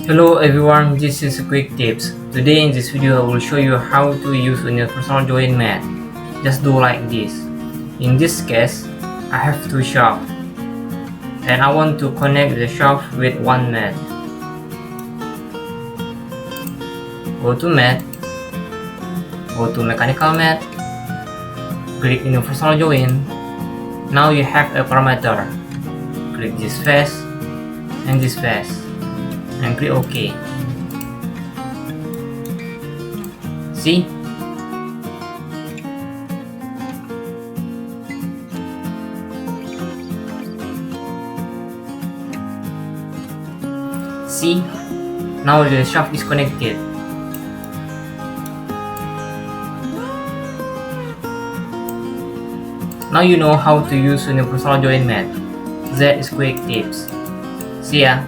Hello everyone, this is quick tips. Today in this video I will show you how to use universal join method. Just do like this. In this case, I have two shafts and I want to connect the shaft with one mat. Go to mat, go to mechanical mat, click universal join. Now you have a parameter. Click this face and this face and click OK. See? See? Now the shaft is connected. Now you know how to use universal join method. That is quick tips. See ya!